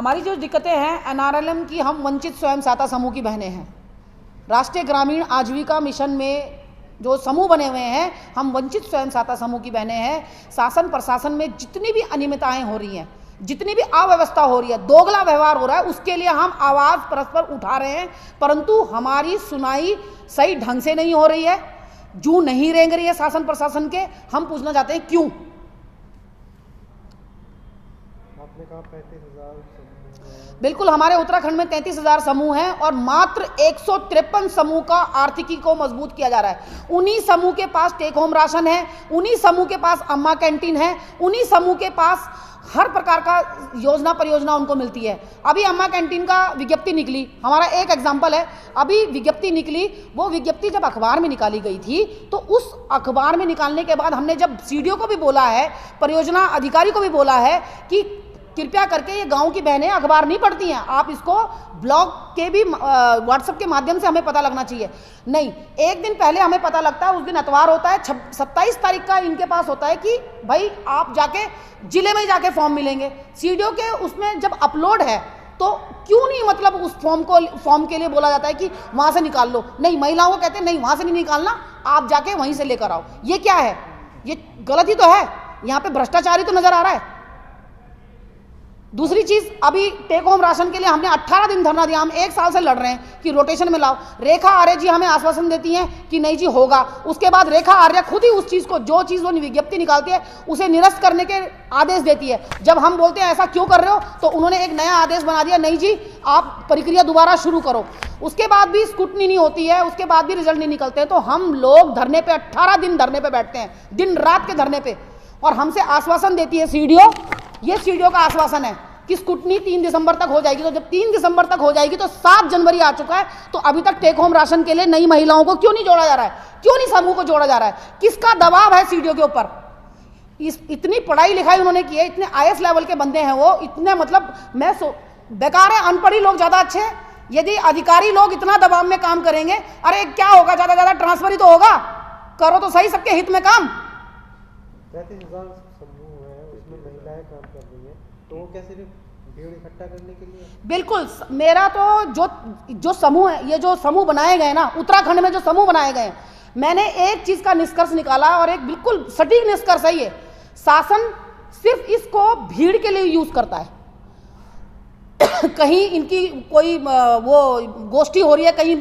हमारी जो दिक्कतें हैं एनआरएलएम की, हम वंचित स्वयं सहायता समूह की बहनें हैं। राष्ट्रीय ग्रामीण आजीविका मिशन में जो समूह बने हुए हैं, हम वंचित स्वयं सहायता समूह की बहनें हैं। शासन प्रशासन में जितनी भी अनियमितताएं हो रही हैं, जितनी भी अव्यवस्था हो रही है, दोगला व्यवहार हो रहा है, उसके लिए हम आवाज़ परस्पर उठा रहे हैं, परंतु हमारी सुनाई सही ढंग से नहीं हो रही है, जू नहीं रेंग रही है शासन प्रशासन के। हम पूछना चाहते हैं क्यों? आपने कहा 35,000 बिल्कुल, हमारे उत्तराखंड में 33,000 समूह हैं और मात्र 153 समूह का आर्थिकी को मजबूत किया जा रहा है। उन्हीं समूह के पास टेक होम राशन है, उन्हीं समूह के पास अम्मा कैंटीन है, उन्हीं समूह के पास हर प्रकार का योजना परियोजना उनको मिलती है। अभी अम्मा कैंटीन का विज्ञप्ति निकली, हमारा एक एग्जाम्पल है, अभी विज्ञप्ति निकली, वो विज्ञप्ति जब अखबार में निकाली गई थी तो उस अखबार में निकालने के बाद हमने जब सीडीओ को भी बोला है, परियोजना अधिकारी को भी बोला है कि कृपया करके ये गांव की बहनें अखबार नहीं पढ़ती हैं, आप इसको ब्लॉग के भी व्हाट्सएप के माध्यम से हमें पता लगना चाहिए। नहीं, एक दिन पहले हमें पता लगता है, उस दिन अतवार होता है, 27 तारीख का इनके पास होता है कि भाई आप जाके जिले में जाके फॉर्म मिलेंगे। सीडीओ के उसमें जब अपलोड है तो क्यों नहीं, मतलब उस फॉर्म के लिए बोला जाता है कि वहाँ से निकाल लो। नहीं, महिलाओं को कहते हैं नहीं, वहाँ से नहीं निकालना, आप जाके वहीं से लेकर आओ। ये क्या है? ये गलत ही तो है, यहाँ पे भ्रष्टाचार ही तो नजर आ रहा है। दूसरी चीज, अभी टेक होम राशन के लिए हमने 18 दिन धरना दिया, हम 1 साल से लड़ रहे हैं कि रोटेशन में लाओ। रेखा आर्य जी हमें आश्वासन देती हैं कि नहीं जी होगा, उसके बाद रेखा आर्य खुद ही उस चीज को, जो चीज वो विज्ञप्ति निकालती है उसे निरस्त करने के आदेश देती है। जब हम बोलते हैं ऐसा क्यों कर रहे हो, तो उन्होंने एक नया आदेश बना दिया, नहीं जी आप प्रक्रिया दोबारा शुरू करो। उसके बाद भी स्क्रूटनी नहीं होती है, उसके बाद भी रिजल्ट नहीं निकलते हैं। तो हम लोग धरने पे 18 दिन धरने पे बैठते हैं, दिन रात के धरने पे, और हमसे आश्वासन देती है सीडीओ, ये सीडीओ का आश्वासन है कि स्क्रूटनी 3 दिसंबर तक हो जाएगी। तो जब 3 दिसंबर तक हो जाएगी तो 7 जनवरी आ चुका है, तो अभी तक टेक होम राशन के लिए नई महिलाओं को क्यों नहीं जोड़ा जा रहा है? क्यों नहीं समूह को जोड़ा जा रहा है? किसका दबाव है सीडीओ के ऊपर? इतनी पढ़ाई लिखाई उन्होंने की है, इतने आईएएस लेवल के बंदे हैं वो, इतने मतलब बेकार है, अनपढ़ी लोग ज्यादा अच्छे हैं। यदि अधिकारी लोग इतना दबाव में काम करेंगे, अरे क्या होगा, ज्यादा ज्यादा ट्रांसफर ही तो होगा, करो तो सही सबके हित में काम। 35,000 समूह है, उसमें महिलाएं काम कर रही हैं, तो वो क्या सिर्फ भीड़ इकट्ठा करने के लिए? बिल्कुल, मेरा तो जो समूह है, ये जो समूह बनाए गए ना, उत्तराखंड में जो समूह बनाए गए, मैंने एक चीज का निष्कर्ष निकाला और एक बिल्कुल सटीक निष्कर्ष है ये, शासन सिर्फ इसको भीड़ के लिए यूज करता है। कहीं इनकी कोई वो गोष्ठी हो रही है, कहीं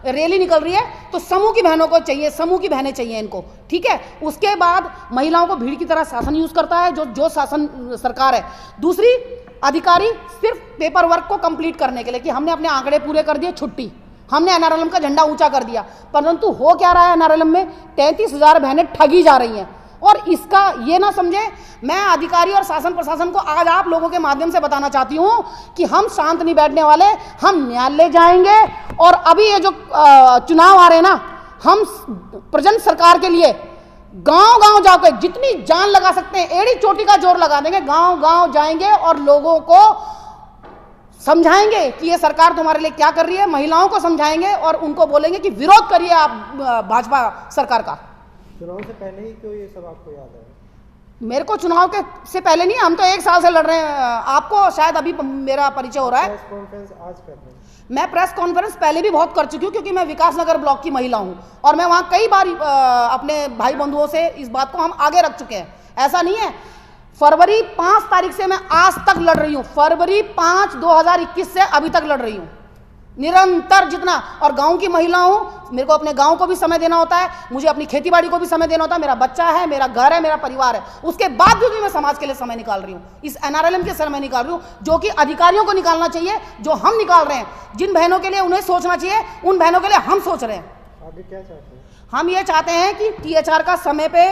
रैली निकल रही है, तो समूह की बहनों को चाहिए, समूह की बहनें चाहिए इनको, ठीक है। उसके बाद महिलाओं को भीड़ की तरह शासन यूज करता है, जो शासन सरकार है। दूसरी, अधिकारी सिर्फ पेपर वर्क को कंप्लीट करने के लिए कि हमने अपने आंकड़े पूरे कर दिए, छुट्टी, हमने एनआरएलएम का झंडा ऊंचा कर दिया, परंतु हो क्या रहा है एनआरएलएम में? 33,000 बहनें ठगी जा रही हैं। और इसका ये ना समझे, मैं अधिकारी और शासन प्रशासन को आज आप लोगों के माध्यम से बताना चाहती हूं कि हम शांत नहीं बैठने वाले, हम न्यायालय जाएंगे। और अभी ये जो चुनाव आ रहे हैं ना, हम प्रेजेंट सरकार के लिए गांव गांव जाकर जितनी जान लगा सकते हैं, एड़ी चोटी का जोर लगा देंगे, गांव गांव जाएंगे और लोगों को समझाएंगे कि ये सरकार तुम्हारे लिए क्या कर रही है। महिलाओं को समझाएंगे और उनको बोलेंगे कि विरोध करिए आप भाजपा सरकार का। चुनाव से पहले ही क्यों ये सब आपको याद है? मेरे को चुनाव के से पहले नहीं, हम तो 1 साल से लड़ रहे हैं। आपको शायद अभी मेरा परिचय हो रहा है। प्रेस कॉन्फ्रेंस आज कर रहे हैं। मैं प्रेस कॉन्फ्रेंस पहले भी बहुत कर चुकी हूँ, क्योंकि मैं विकासनगर ब्लॉक की महिला हूँ और मैं वहाँ कई बार अपने भाई बंधुओं से इस बात को हम आगे रख चुके हैं। ऐसा नहीं है, फरवरी 5 तारीख से मैं आज तक लड़ रही हूँ, फरवरी 5, 2021 से अभी तक लड़ रही हूँ निरंतर जितना। और गांव की महिला हूँ, मेरे को अपने गांव को भी समय देना होता है, मुझे अपनी खेतीबाड़ी को भी समय देना होता है, मेरा बच्चा है, मेरा घर है, मेरा परिवार है, उसके बाद भी मैं समाज के लिए समय निकाल रही हूँ, इस एनआरएलएम के समय निकाल रही हूँ, जो कि अधिकारियों को निकालना चाहिए, जो हम निकाल रहे हैं। जिन बहनों के लिए उन्हें सोचना चाहिए, उन बहनों के लिए हम सोच रहे हैं। आगे क्या चाहते हैं? हम ये चाहते हैं कि टीएचआर का समय पे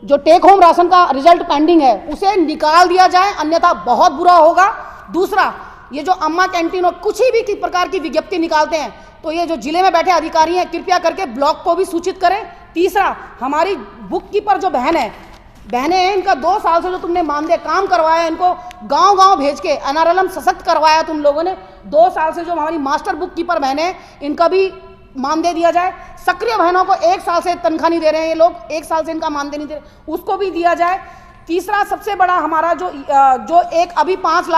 जो टेक होम राशन का रिजल्ट पेंडिंग है उसे निकाल दिया जाए, अन्यथा बहुत बुरा होगा। दूसरा, ये जो अम्मा कैंटीन और कुछ ही भी प्रकार की विज्ञप्ति निकालते हैं, तो ये जो जिले में बैठे अधिकारी हैं, कृपया करके ब्लॉक को भी सूचित करें। तीसरा, हमारी बुक कीपर जो बहनें हैं, इनका 2 साल से जो तुमने मानदेय काम करवाया, इनको गांव गांव भेज के एनआरएलएम सशक्त करवाया तुम लोगों ने। 2 साल से जो हमारी मास्टर बुक कीपर बहनें, इनका भी मानदेय दिया जाए। सक्रिय बहनों को 1 साल से तनख्वाह नहीं दे रहे हैं ये लोग, 1 साल से इनका मानदेय नहीं दे रहे, उसको भी दिया जाए। तीसरा सबसे बड़ा हमारा जो एक अभी 5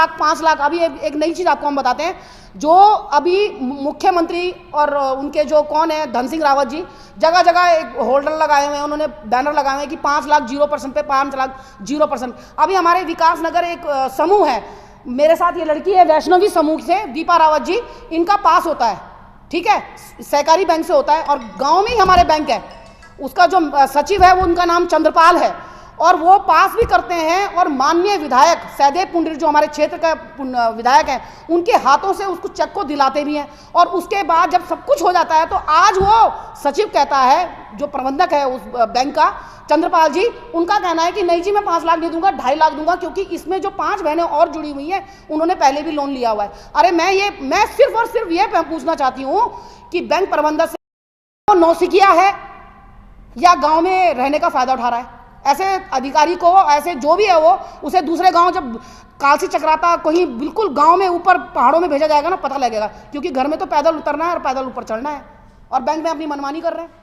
लाख अभी एक नई चीज़ आपको हम बताते हैं। जो अभी मुख्यमंत्री और उनके जो कौन है धन सिंह रावत जी, जगह जगह एक होल्डर लगाए हुए हैं, उन्होंने बैनर लगाए हुए हैं कि 5 लाख 0% पे 5 लाख 0%। अभी हमारे विकास नगर एक समूह है, मेरे साथ ये लड़की है वैष्णवी समूह से, दीपा रावत जी, इनका पास होता है, ठीक है, सहकारी बैंक से होता है और गांव में ही हमारे बैंक है। उसका जो सचिव है वो उनका नाम चंद्रपाल है और वो पास भी करते हैं और माननीय विधायक सहदेव पुंडरी जो हमारे क्षेत्र का विधायक हैं, उनके हाथों से उसको चेक को दिलाते भी हैं। और उसके बाद जब सब कुछ हो जाता है तो आज वो सचिव कहता है, जो प्रबंधक है उस बैंक का चंद्रपाल जी, उनका कहना है कि नहीं जी मैं 5 लाख नहीं दूंगा, 2.5 लाख दूंगा, क्योंकि इसमें जो 5 बहनें और जुड़ी हुई हैं उन्होंने पहले भी लोन लिया हुआ है। अरे मैं सिर्फ और सिर्फ ये पूछना चाहती हूँ कि बैंक प्रबंधक से नौसिखिया है या गांव में रहने का फायदा उठा रहा है? ऐसे अधिकारी को, ऐसे जो भी है वो, उसे दूसरे गांव जब कालसी चक्राता कहीं बिल्कुल गांव में ऊपर पहाड़ों में भेजा जाएगा ना, पता लगेगा, क्योंकि घर में तो पैदल उतरना है और पैदल ऊपर चढ़ना है और बैंक में अपनी मनमानी कर रहे हैं।